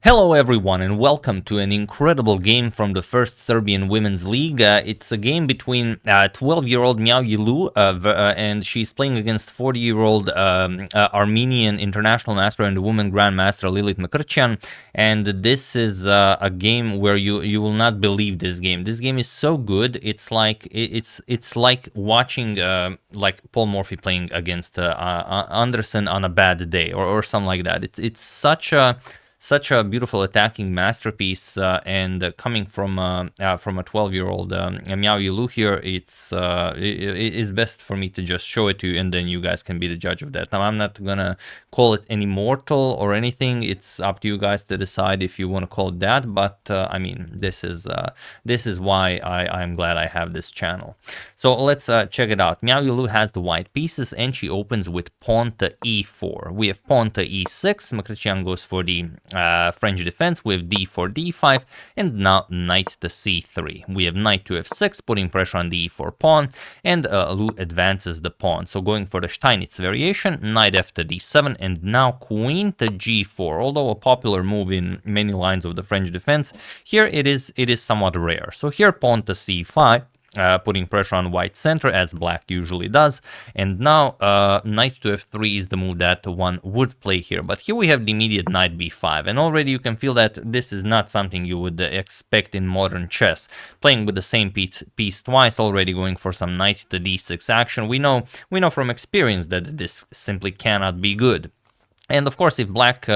Hello everyone and welcome to an incredible game from the first Serbian Women's League. It's a game between 12-year-old Miaoyi and she's playing against 40-year-old Armenian international master and woman grandmaster Lilit Mkrtchian. And this is a game where you will not believe this game. This game is so good. It's like watching like Paul Morphy playing against Anderson on a bad day or something like that. It's such a beautiful attacking masterpiece, and coming from a 12-year-old Miaoyi here, it's best for me to just show it to you, and then you guys can be the judge of that. Now, I'm not gonna call it any mortal or anything. It's up to you guys to decide if you want to call it that. But I mean, this is why I'm glad I have this channel. So let's check it out. Miaoyi has the white pieces, and she opens with pawn to e4. We have pawn to e6. Mkrtchian goes for the French defense with d4, d5, and now knight to c3. We have knight to f6, putting pressure on the e4 pawn, and Lu advances the pawn. So going for the Steinitz variation, knight f to d7, and now queen to g4. Although a popular move in many lines of the French defense, here it is somewhat rare. So here pawn to c5. Putting pressure on white center, as black usually does. And now knight to f3 is the move that one would play here. But here we have the immediate knight b5. And already you can feel that this is not something you would expect in modern chess. Playing with the same piece twice, already going for some knight to d6 action. We know from experience that this simply cannot be good. And of course, if black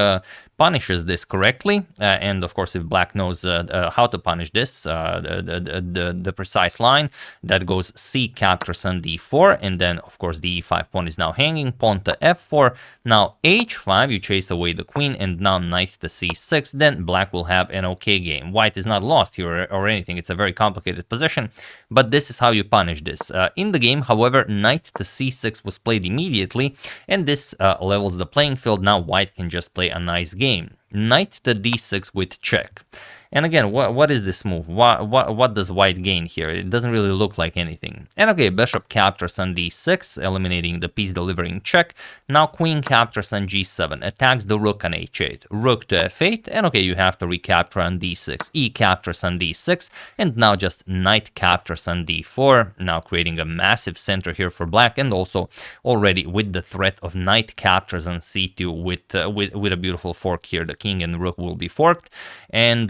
punishes this correctly, and of course if black knows how to punish this, the precise line that goes c captures on d4, and then of course the e5 pawn is now hanging, pawn to f4, now h5, you chase away the queen, and now knight to c6, then black will have an okay game. White is not lost here or anything, it's a very complicated position, but this is how you punish this. In the game, however, knight to c6 was played immediately, and this levels the playing field. Now white can just play a nice game. Knight to d6 with check. And again, what is this move? What does white gain here? It doesn't really look like anything. And okay, bishop captures on d6, eliminating the piece delivering check. Now queen captures on g7, attacks the rook on h8, rook to f8, and okay, you have to recapture on d6, e captures on d6, and now just knight captures on d4, now creating a massive center here for black, and also already with the threat of knight captures on c2 with a beautiful fork here. The king and rook will be forked, and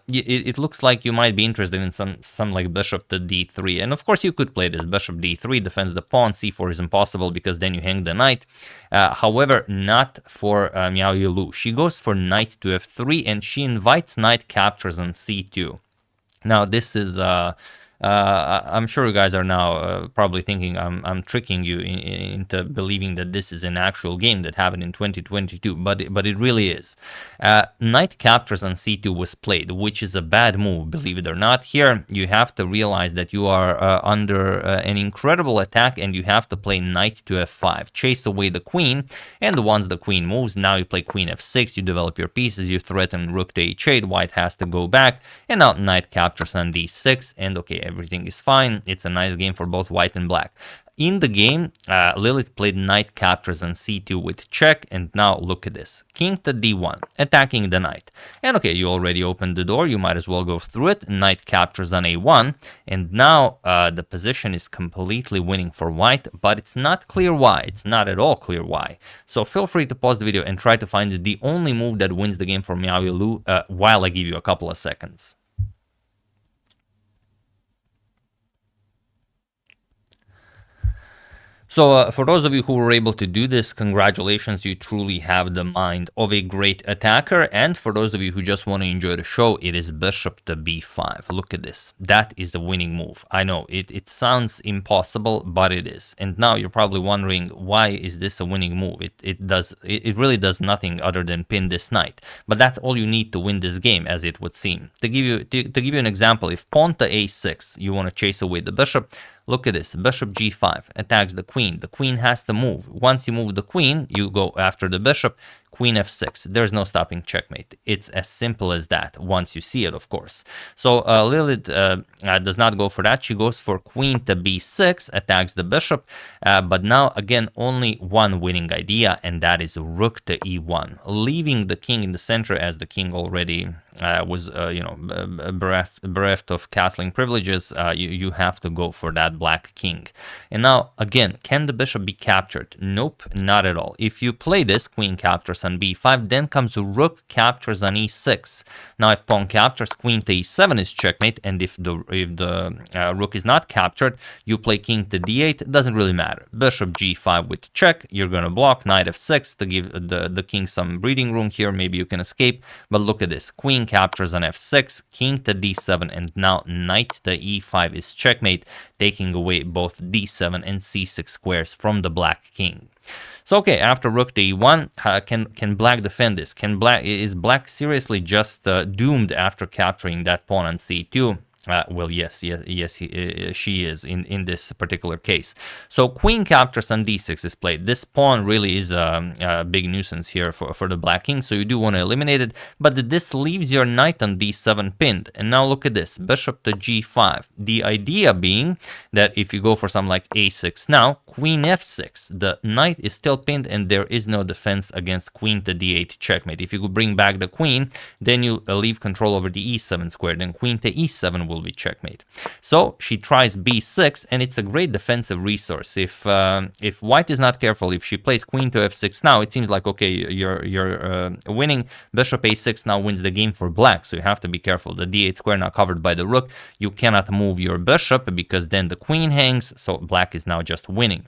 it looks like you might be interested in some like bishop to d3, and of course you could play this bishop d3, defends the pawn, c4 is impossible because then you hang the knight. However, not for Miaoyi. She goes for knight to f3, and she invites knight captures on c2. Now this is I'm sure you guys are now probably thinking I'm tricking you into believing that this is an actual game that happened in 2022, but it really is. Knight captures on c2 was played, which is a bad move, believe it or not. Here you have to realize that you are under an incredible attack, and you have to play knight to f5, chase away the queen, and once the queen moves, now you play queen f6, you develop your pieces, you threaten rook to h8, white has to go back, and now knight captures on d6, and okay, everything is fine. It's a nice game for both white and black. In the game, Lilit played knight captures on c2 with check, and now look at this. King to d1, attacking the knight. And okay, you already opened the door, you might as well go through it. Knight captures on a1, and now the position is completely winning for white, but it's not clear why. It's not at all clear why. So feel free to pause the video and try to find the only move that wins the game for Miaoyi while I give you a couple of seconds. So for those of you who were able to do this, congratulations, you truly have the mind of a great attacker. And for those of you who just want to enjoy the show, it is bishop to b5. Look at this. That is the winning move. I know it sounds impossible, but it is. And now you're probably wondering, why is this a winning move? It really does nothing other than pin this knight. But that's all you need to win this game, as it would seem. To give you an example, if pawn to a6, you want to chase away the bishop. Look at this, bishop g5 attacks the queen. The queen has to move. Once you move the queen, you go after the bishop. queen f6. There's no stopping checkmate. It's as simple as that, once you see it, of course. So Lilit does not go for that. She goes for queen to b6, attacks the bishop, but now, again, only one winning idea, and that is rook to e1, leaving the king in the center, as the king already was, bereft of castling privileges. You have to go for that black king. And now, again, can the bishop be captured? Nope, not at all. If you play this, queen captures on b5, then comes rook captures on e6. Now, if pawn captures, queen to e7 is checkmate, and if the rook is not captured, you play king to d8. It doesn't really matter. Bishop g5 with check, you're going to block. Knight f6 to give the king some breathing room here. Maybe you can escape, but look at this. Queen captures on f6, king to d7, and now knight to e5 is checkmate, taking away both d7 and c6 squares from the black king. So okay, after rook to e1, can black defend this? Is black seriously just doomed after capturing that pawn on c2? Well, yes, she is in this particular case. So queen captures on d6 is played. This pawn really is a big nuisance here for the black king, so you do want to eliminate it, but this leaves your knight on d7 pinned. And now look at this, bishop to g5. The idea being that if you go for something like a6 now, queen f6, the knight is still pinned and there is no defense against queen to d8 checkmate. If you could bring back the queen, then you leave control over the e7 square, then queen to e7 will be checkmate. So she tries b6, and it's a great defensive resource. If white is not careful, if she plays queen to f6 now, it seems like, okay, you're winning. Bishop a6 now wins the game for black, so you have to be careful. The d8 square now covered by the rook. You cannot move your bishop because then the queen hangs, so black is now just winning.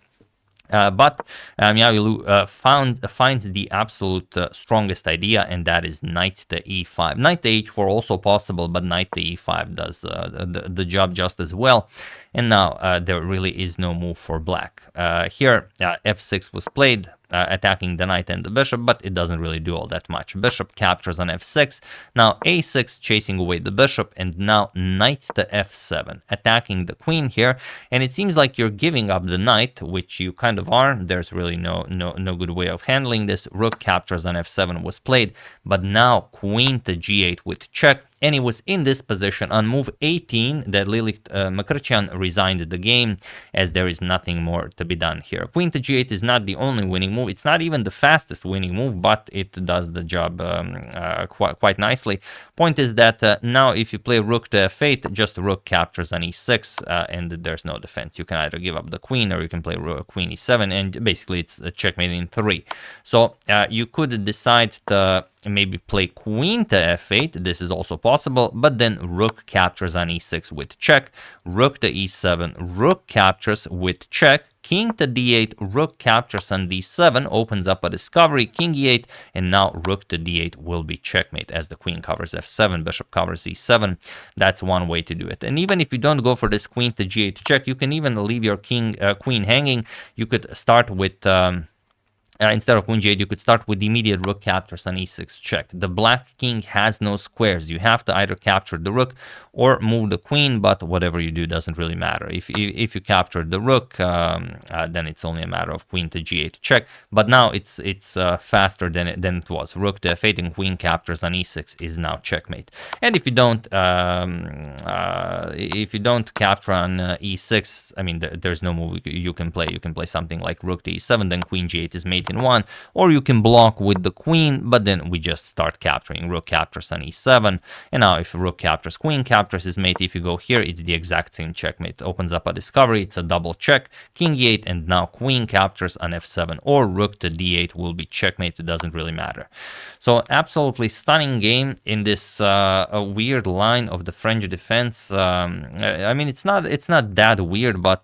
But Miaoyi finds the absolute strongest idea, and that is knight to e5. Knight to h4 also possible, but knight to e5 does the job just as well. And now there really is no move for black. Here f6 was played, attacking the knight and the bishop, but it doesn't really do all that much. Bishop captures on f6, now a6 chasing away the bishop, and now knight to f7, attacking the queen here. And it seems like you're giving up the knight, which you kind of are. There's really no good way of handling this. Rook captures on f7 was played, but now queen to g8 with check. And it was in this position on move 18 that Lilit Mkrtchian resigned the game, as there is nothing more to be done here. Queen to g8 is not the only winning move. It's not even the fastest winning move, but it does the job quite nicely. Point is that now if you play rook to f8, just rook captures on e6, and there's no defense. You can either give up the queen or you can play queen e7, and basically it's a checkmate in 3. So you could decide to maybe play queen to f8. This is also possible, but then rook captures on e6 with check, rook to e7, rook captures with check, king to d8, rook captures on d7, opens up a discovery, king e8, and now rook to d8 will be checkmate as the queen covers f7, bishop covers e7. That's one way to do it. And even if you don't go for this queen to g8 check, you can even leave your queen hanging. You could start with instead of queen g8, you could start with the immediate rook captures on e6 check. The black king has no squares. You have to either capture the rook or move the queen, but whatever you do doesn't really matter. If you capture the rook, then it's only a matter of queen to g8 check. But now it's faster than it was. Rook to f8 and queen captures on e6 is now checkmate. And if you don't capture on e6, I mean, there's no move you can play. You can play something like rook to e7, then queen g8 is mate in 1, or you can block with the queen, but then we just start capturing. Rook captures on e7, and now if rook captures, queen captures is mate. If you go here, it's the exact same checkmate. Opens up a discovery, it's a double check, king e8, and now queen captures on f7, or rook to d8 will be checkmate. It doesn't really matter. So absolutely stunning game in this a weird line of the French defense. I mean, it's not that weird, but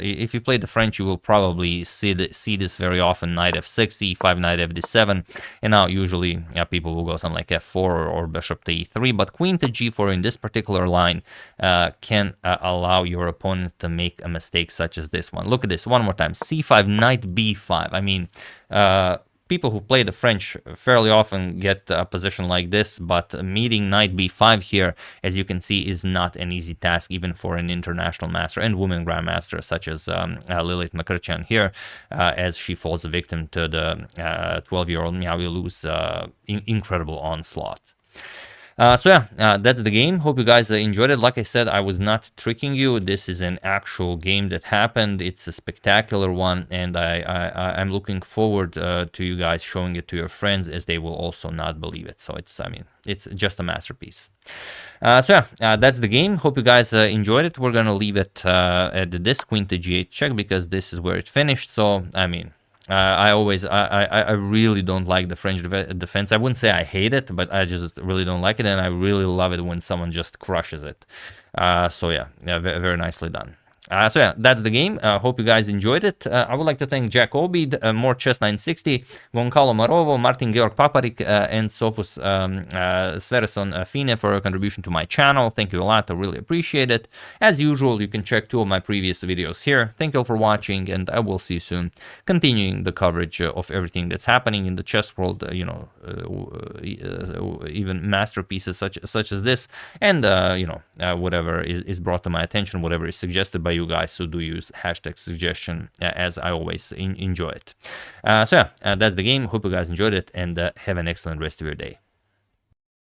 if you play the French, you will probably see this very often. Knight f6, e5, knight fd7, and now usually people will go something like f4 or bishop to e3, but queen to g4 in this particular line can allow your opponent to make a mistake such as this one. Look at this one more time. c5, knight b5. I mean, people who play the French fairly often get a position like this, but meeting knight b5 here, as you can see, is not an easy task, even for an international master and women grandmaster such as Lilit Mkrtchian here, as she falls a victim to the 12-year-old Miaoyi Lu's incredible onslaught. So yeah, that's the game. Hope you guys enjoyed it. Like I said, I was not tricking you. This is an actual game that happened. It's a spectacular one, and I'm looking forward to you guys showing it to your friends, as they will also not believe it. So it's, I mean, it's just a masterpiece. So yeah, that's the game. Hope you guys enjoyed it. We're gonna leave it at this queen to g8 check, because this is where it finished. So I mean, I really don't like the French defense. I wouldn't say I hate it, but I just really don't like it, and I really love it when someone just crushes it. So yeah, very nicely done. So yeah, that's the game. Hope you guys enjoyed it. I would like to thank Jack Obid, More Chess 960, Goncalo Marovo, Martin Georg Paparik, and Sofus Svereson Fine for your contribution to my channel. Thank you a lot. I really appreciate it. As usual, you can check 2 of my previous videos here. Thank you all for watching, and I will see you soon, continuing the coverage of everything that's happening in the chess world, you know, even masterpieces such as this, and you know, whatever is brought to my attention, whatever is suggested by you guys who do use hashtag suggestion, as I always enjoy it. So yeah, that's the game. Hope you guys enjoyed it, and have an excellent rest of your day.